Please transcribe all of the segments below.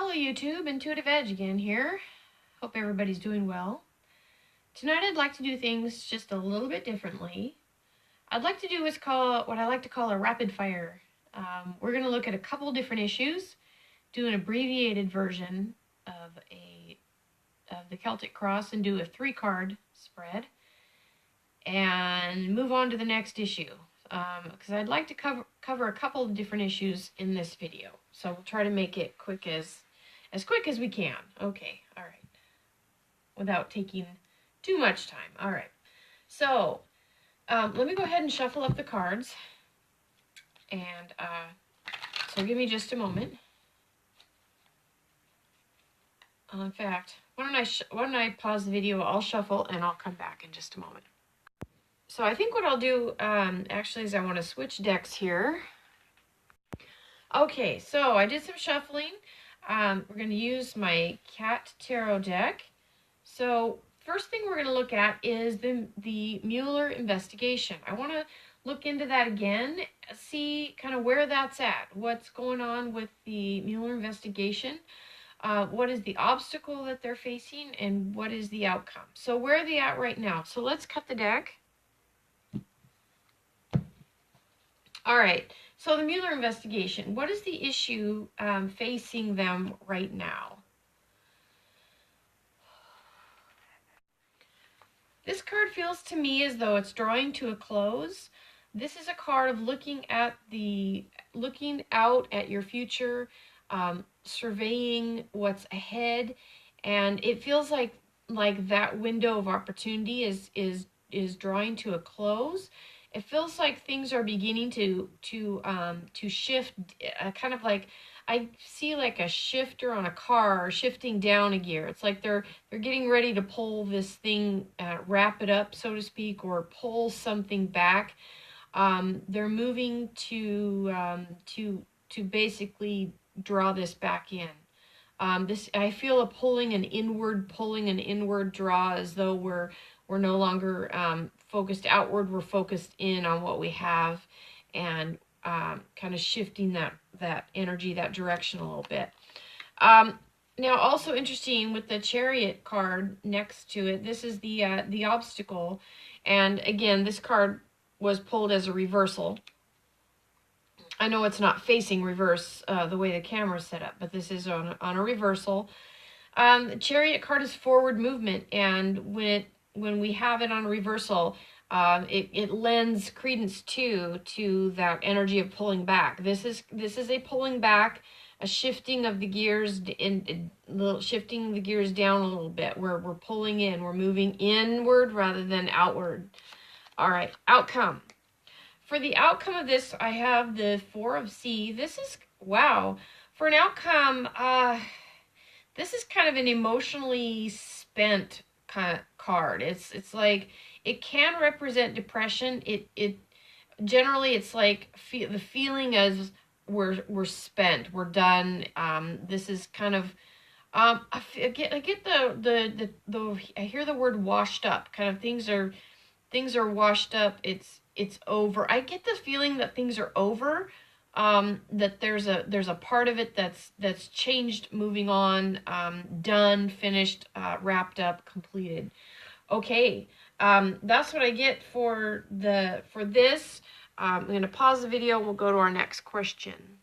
Hello YouTube, Intuitive Edge again here. Hope everybody's doing well. Tonight I'd like to do things just a little bit differently. I'd like to do what I like to call a rapid fire. We're going to look at a couple different issues, do an abbreviated version of the Celtic Cross and do a 3-card spread, and move on to the next issue. Because I'd like to cover a couple of different issues in this video. So we'll try to make it as quick as we can. Okay, all right. Without taking too much time. All right. So let me go ahead and shuffle up the cards. And so give me just a moment. In fact, why don't I pause the video? I'll shuffle and I'll come back in just a moment. So I think what I'll do actually is I want to switch decks here. Okay, so I did some shuffling. We're going to use my Cat Tarot deck. So first thing we're going to look at is the Mueller investigation. I want to look into that again, see kind of where that's at, what's going on with the Mueller investigation, what is the obstacle that they're facing, and what is the outcome. So where are they at right now? So let's cut the deck. All right, so the Mueller investigation, what is the issue facing them right now? This card feels to me as though it's drawing to a close. This is a card of looking out at your future, surveying what's ahead, and it feels like that window of opportunity is drawing to a close. It feels like things are beginning to shift, kind of like I see like a shifter on a car shifting down a gear. It's like they're getting ready to pull this thing, wrap it up, so to speak, or pull something back. They're moving to basically draw this back in. I feel an inward draw, as though we're no longer focused outward. We're focused in on what we have, and kind of shifting that energy, that direction a little bit. Now, also interesting with the Chariot card next to it, this is the obstacle, and again, this card was pulled as a reversal. I know it's not facing reverse the way the camera's set up, but this is on a reversal. The Chariot card is forward movement, and when we have it on a reversal, it lends credence to that energy of pulling back. This is a pulling back, a shifting of the gears, shifting the gears down a little bit. We're pulling in, we're moving inward rather than outward. All right, outcome. For the outcome of this, I have the 4 of C. This is, wow, for an outcome, this is kind of an emotionally spent kind of card. It's like, it can represent depression. It generally, it's like the feeling as we're spent, we're done. This is kind of I get I hear the word washed up. Kind of things are washed up. It's over. I get the feeling that things are over. That there's a part of it that's changed, moving on, done, finished, wrapped up, completed. Okay. That's what I get for this. I'm going to pause the video and we'll go to our next question.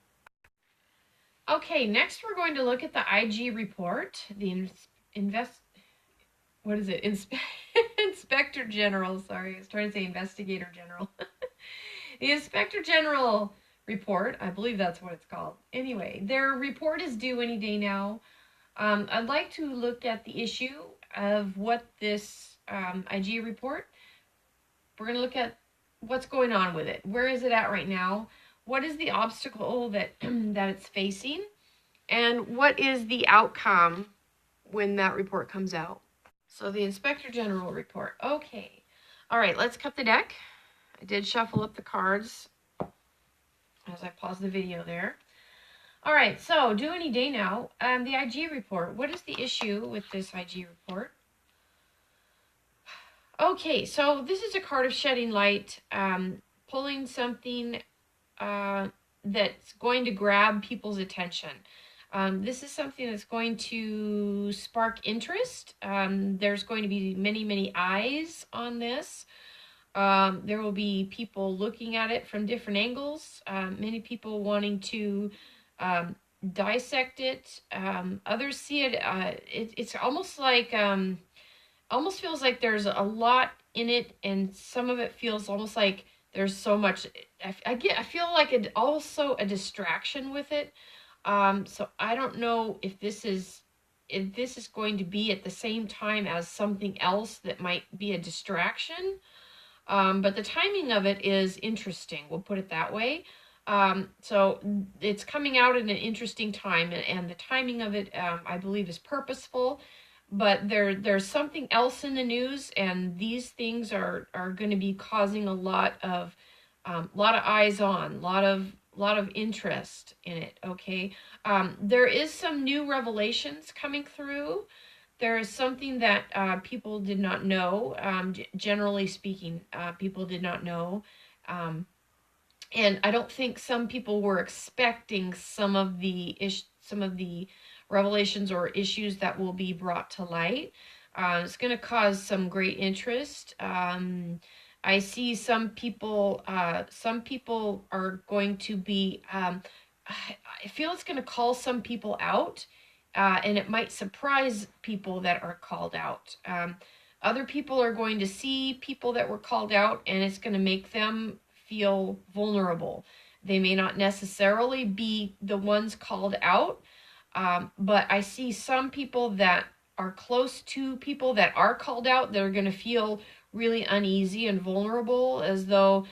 Okay, next we're going to look at the IG report, the Inspector General, sorry, I was trying to say Investigator General. The Inspector General report, I believe that's what it's called. Anyway, their report is due any day now. I'd like to look at the issue of what this IG report, we're going to look at what's going on with it. Where is it at right now? What is the obstacle that it's facing? And what is the outcome when that report comes out? So the Inspector General report. Okay. All right, let's cut the deck. I did shuffle up the cards as I paused the video there. All right, so due any day now. The IG report. What is the issue with this IG report? Okay, so this is a card of shedding light, pulling something that's going to grab people's attention. This is something that's going to spark interest. There's going to be many, many eyes on this. There will be people looking at it from different angles, many people wanting to um, dissect it. Others see it, it's almost like, almost feels like there's a lot in it, and some of it feels almost like there's so much. I feel like it also a distraction with it. So I don't know if this is going to be at the same time as something else that might be a distraction. But the timing of it is interesting. We'll put it that way. So it's coming out at an interesting time, and the timing of it, I believe, is purposeful. But there's something else in the news, and these things are going to be causing a lot of eyes on, lot of interest in it. Okay, there is some new revelations coming through. There is something that people did not know. Generally speaking, people did not know. Um, and I don't think some people were expecting some of the revelations or issues that will be brought to light. It's going to cause some great interest. I see some people. Some people are going to be. I feel it's going to call some people out, and it might surprise people that are called out. Other people are going to see people that were called out, and it's going to make them feel vulnerable. They may not necessarily be the ones called out, but I see some people that are close to people that are called out that are going to feel really uneasy and vulnerable, as though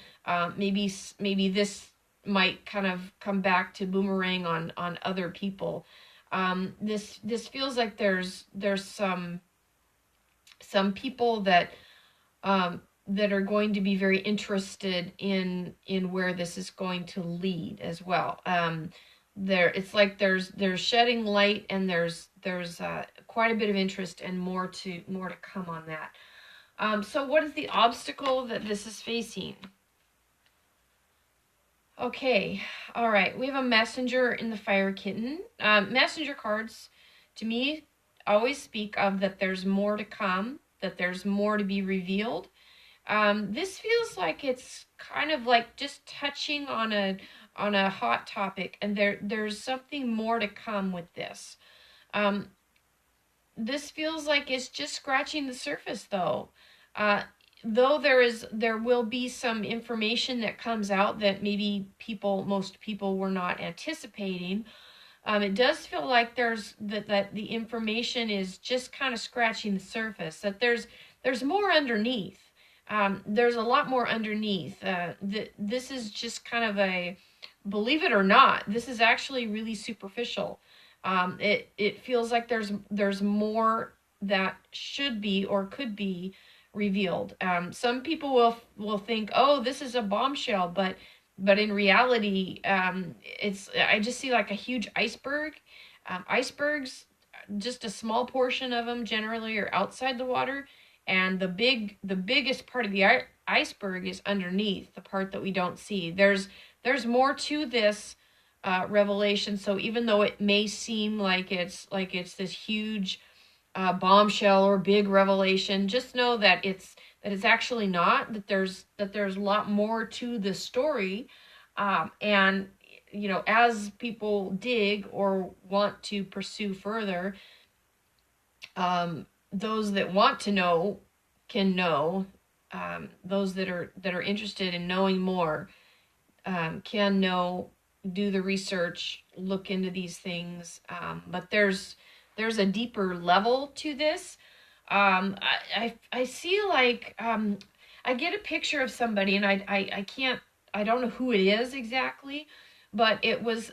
maybe this might kind of come back to boomerang on other people. This feels like there's some people that are going to be very interested in where this is going to lead as well. It's like there's shedding light, and there's quite a bit of interest and more to come on that. So what is the obstacle that this is facing? Okay, all right. We have a messenger in the fire kitten. Messenger cards, to me, always speak of that there's more to come, that there's more to be revealed. This feels like it's kind of like just touching on a hot topic, and there's something more to come with this. Um, this feels like it's just scratching the surface, though. Though there will be some information that comes out that maybe most people were not anticipating. It does feel like that the information is just kind of scratching the surface, that there's more underneath. There's a lot more underneath. This is just kind of believe it or not, this is actually really superficial. It feels like there's more that should be or could be revealed. Some people will think, oh, this is a bombshell, but in reality, I just see like a huge iceberg. Icebergs, just a small portion of them generally are outside the water, and the biggest part of the iceberg is underneath, the part that we don't see. There's more to this revelation. So even though it may seem like it's this huge bombshell or big revelation, just know that it's actually not. That there's a lot more to the story, and as people dig or want to pursue further, those that want to know can know. Those that are interested in knowing more can know, do the research, look into these things. But there's a deeper level to this. I see like I get a picture of somebody, and I don't know who it is exactly, but it was,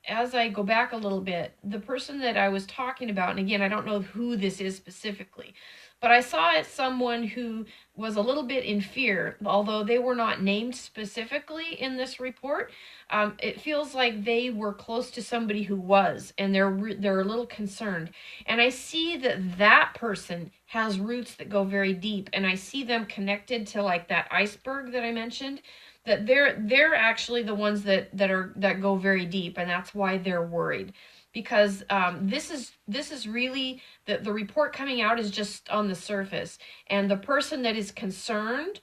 as I go back a little bit, the person that I was talking about, and again, I don't know who this is specifically, but I saw it someone who was a little bit in fear, although they were not named specifically in this report. It feels like they were close to somebody who was, and they're a little concerned. And I see that person has roots that go very deep, and I see them connected to like that iceberg that I mentioned. That they're actually the ones that go very deep, and that's why they're worried. because this is really the report coming out is just on the surface, and the person that is concerned,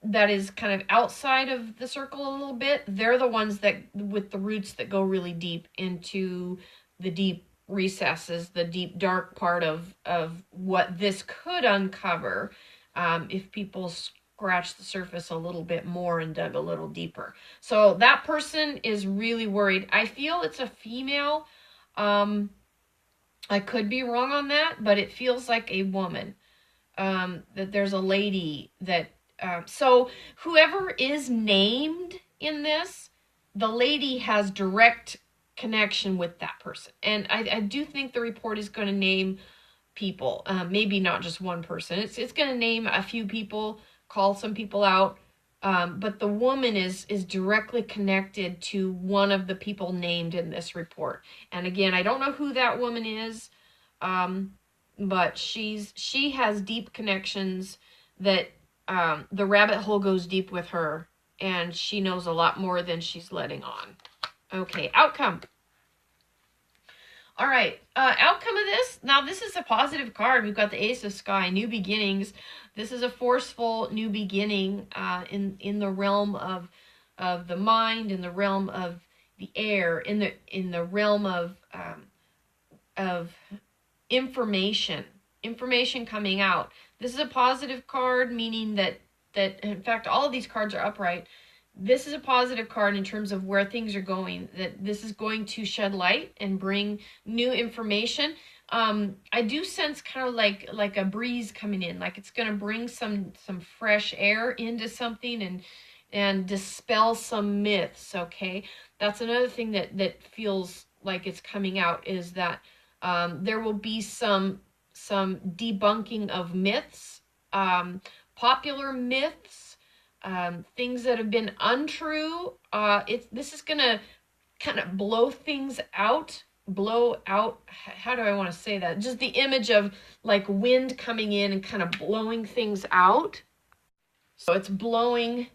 that is kind of outside of the circle a little bit, they're the ones that with the roots that go really deep into the deep recesses, the deep dark part of what this could uncover, if people scratch the surface a little bit more and dug a little deeper. So that person is really worried. I feel it's a female. I could be wrong on that, but it feels like a woman. That there's a lady that so whoever is named in this, the lady has direct connection with that person. And I do think the report is going to name people, maybe not just one person. It's going to name a few people, call some people out, but the woman is directly connected to one of the people named in this report. And again, I don't know who that woman is, but she has deep connections that the rabbit hole goes deep with her, and she knows a lot more than she's letting on. Okay, outcome. All right, outcome of this. Now, this is a positive card. We've got the Ace of Sky, new beginnings. This is a forceful new beginning in the realm of the mind, in the realm of the air, in the realm of information coming out. This is a positive card, meaning that in fact all of these cards are upright. This is a positive card in terms of where things are going, that this is going to shed light and bring new information. I do sense kind of like a breeze coming in, like it's going to bring some fresh air into something and dispel some myths. Okay, that's another thing that feels like it's coming out, is that there will be some debunking of myths, popular myths, things that have been untrue. This is going to kind of blow things out, how do I want to say that? Just the image of like wind coming in and kind of blowing things out. So it's blowing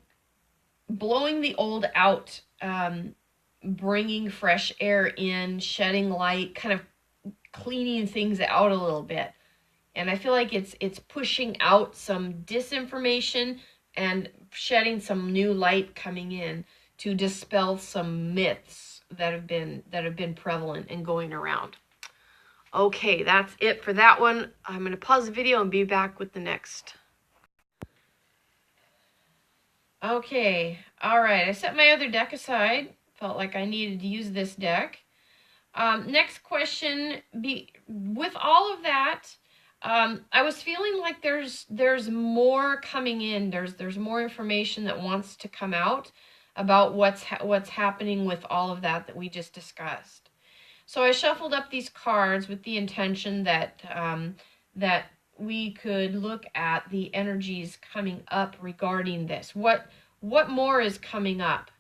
the old out, bringing fresh air in, shedding light, kind of cleaning things out a little bit. And I feel like it's pushing out some disinformation and shedding some new light coming in to dispel some myths that have been prevalent and going around. Okay, that's it for that one. I'm going to pause the video and be back with the next. Okay, all right. I set my other deck aside. Felt like I needed to use this deck. Next question, with all of that, I was feeling like there's more coming in. There's more information that wants to come out about what's happening with all of that we just discussed. So I shuffled up these cards with the intention that that we could look at the energies coming up regarding this. What more is coming up?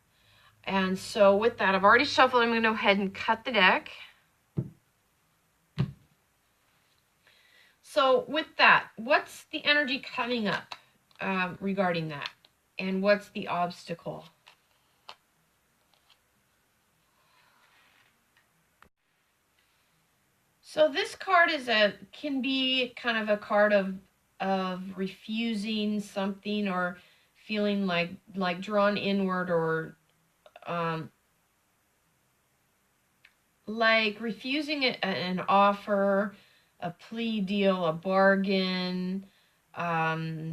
And so with that, I've already shuffled. I'm going to go ahead and cut the deck. So with that, what's the energy coming up regarding that? And what's the obstacle? So this card can be kind of a card of refusing something, or feeling like drawn inward, or like refusing an offer, a plea deal, a bargain,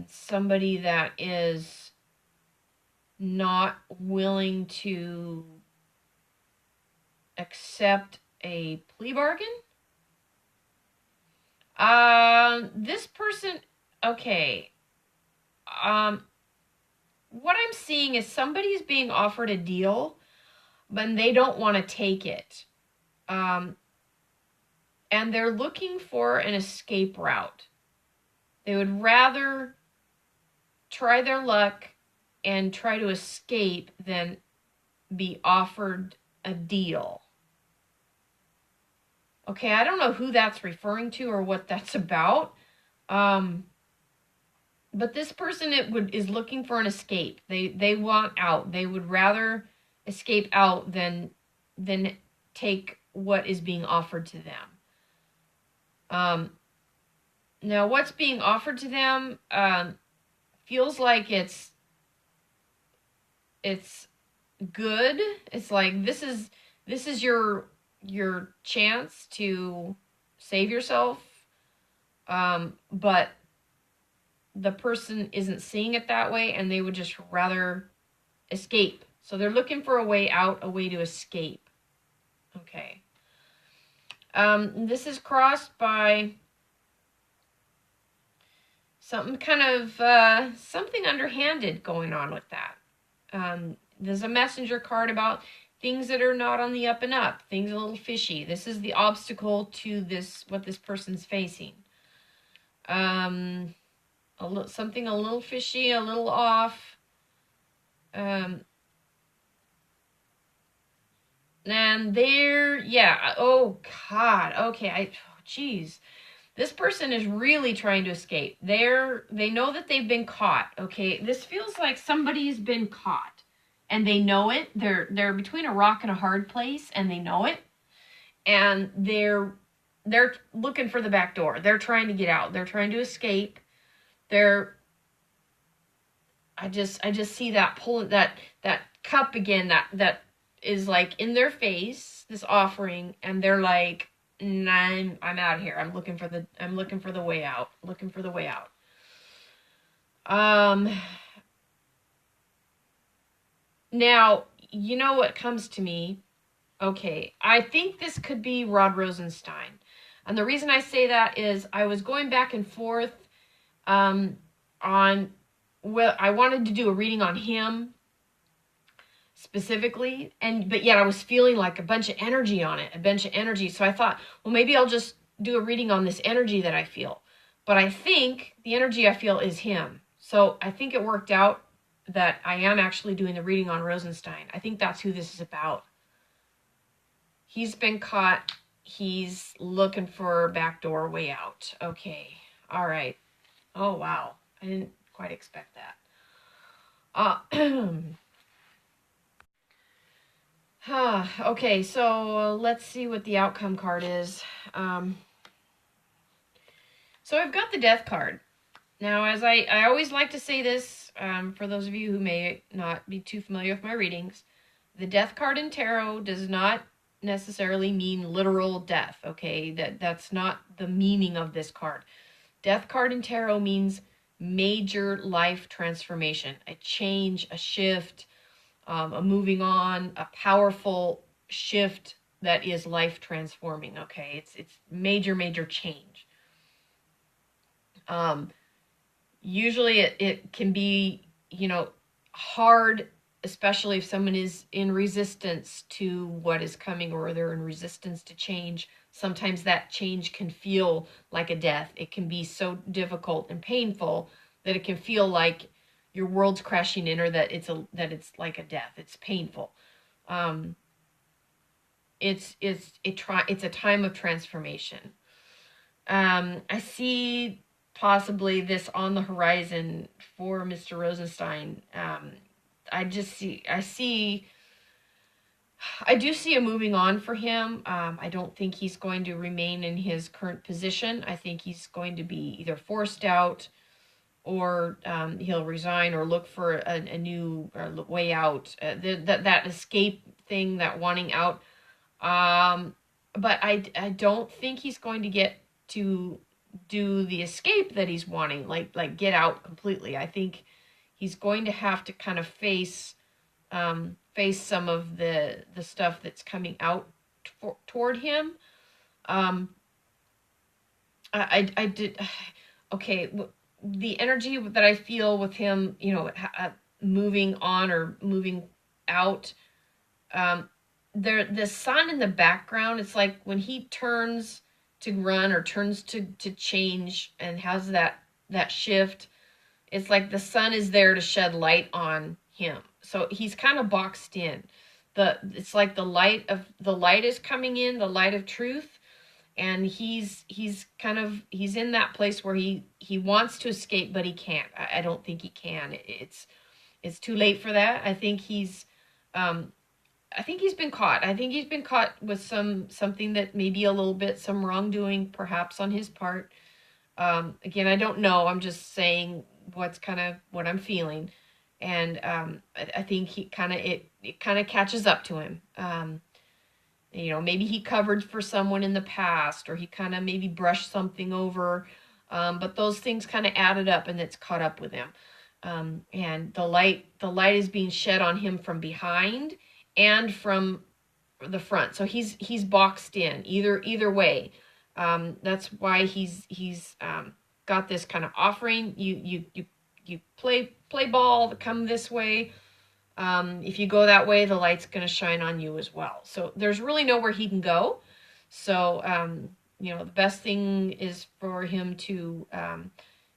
somebody that is not willing to accept a plea bargain. This person, okay, what I'm seeing is somebody's being offered a deal, but they don't want to take it. And they're looking for an escape route. They would rather try their luck and try to escape than be offered a deal. Okay, I don't know who that's referring to or what that's about. But this person is looking for an escape. They want out. They would rather escape out than take what is being offered to them. Now, what's being offered to them feels like it's good. It's like this is your chance to save yourself, but the person isn't seeing it that way, and they would just rather escape. So they're looking for a way out, a way to escape. Okay. This is crossed by something kind of something underhanded going on with that. There's a messenger card about things that are not on the up and up, things a little fishy. This is the obstacle to what this person's facing. Something a little fishy, a little off. And oh God, okay, geez. This person is really trying to escape. They know that they've been caught, okay? This feels like somebody's been caught, and they know it. They're between a rock and a hard place, and they know it. And they're looking for the back door. They're trying to get out. They're trying to escape. I just see that pulling that cup again, that is like in their face, this offering, and they're like, nah, I'm out of here. I'm looking for the way out. Looking for the way out. Now, you know what comes to me? Okay, I think this could be Rod Rosenstein. And the reason I say that is I was going back and forth on, well, I wanted to do a reading on him specifically, but yet I was feeling like a bunch of energy on it, So I thought, well, maybe I'll just do a reading on this energy that I feel. But I think the energy I feel is him. So I think it worked out that I am actually doing the reading on Rosenstein. I think that's who this is about. He's been caught. He's looking for a backdoor way out. Okay. All right. Oh, wow. I didn't quite expect that. Okay, so let's see what the outcome card is. So I've got the Death card. Now, as I always like to say this, for those of you who may not be too familiar with my readings, the Death card in tarot does not necessarily mean literal death, okay? That's not the meaning of this card. Death card in tarot means major life transformation, a change, a shift, a moving on, a powerful shift that is life transforming. Okay, it's major change. Usually it can be, hard, especially if someone is in resistance to what is coming, or they're in resistance to change. Sometimes that change can feel like a death. It can be so difficult and painful that it can feel like your world's crashing in, or that it's like a death. It's painful. It's a time of transformation. I see possibly this on the horizon for Mr. Rosenstein. I do see a moving on for him. I don't think he's going to remain in his current position. I think he's going to be either forced out, or he'll resign, or look for a new way out. That escape thing, that wanting out. But I don't think he's going to get to do the escape that he's wanting, like get out completely. I think he's going to have to kind of face some of the stuff that's coming out toward him. I did okay. The energy that I feel with him, moving on or moving out. The sun in the background, it's like when he turns to run, or turns to change, and has that shift, it's like the sun is there to shed light on him. So he's kind of boxed in. It's like the light is coming in, the light of truth, and he's in that place where he wants to escape, but he can't. I don't think he can. It's too late for that. I think he's I think he's been caught. I think he's been caught with something that maybe a little bit some wrongdoing perhaps on his part. Again, I don't know. I'm just saying what's kind of what I'm feeling, and I think he kind of it kind of catches up to him. Maybe he covered for someone in the past, or he kind of maybe brushed something over, but those things kind of added up, and it's caught up with him. And the light is being shed on him from behind and from the front, so he's boxed in either way. That's why he's got this kind of offering. You play ball, come this way. If you go that way, the light's going to shine on you as well. So there's really nowhere he can go. So the best thing is for him to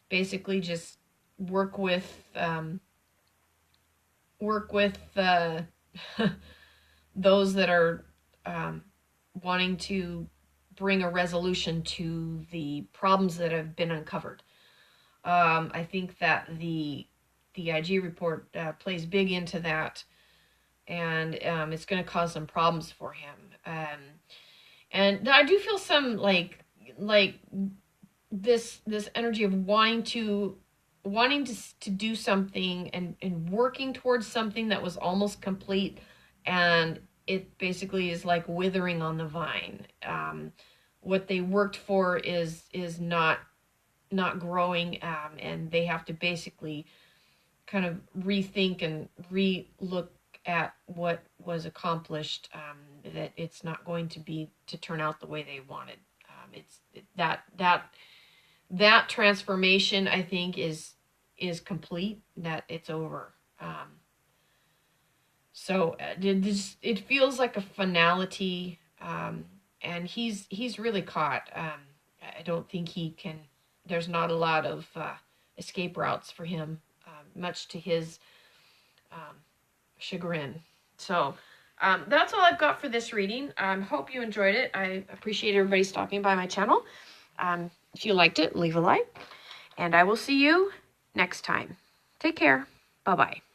basically just work with those that are wanting to bring a resolution to the problems that have been uncovered. I think that the IG report plays big into that, and it's going to cause some problems for him. And I do feel some like this energy of wanting to do something and working towards something that was almost complete, and it basically is like withering on the vine. What they worked for is not growing, and they have to basically kind of rethink and re-look at what was accomplished, that it's not going to turn out the way they wanted. That transformation, I think, is complete, that it's over. So it feels like a finality, and he's really caught. I don't think he can. There's not a lot of escape routes for him, much to his chagrin. So that's all I've got for this reading. Hope you enjoyed it. I appreciate everybody stopping by my channel. If you liked it, leave a like, and I will see you next time. Take care. Bye-bye.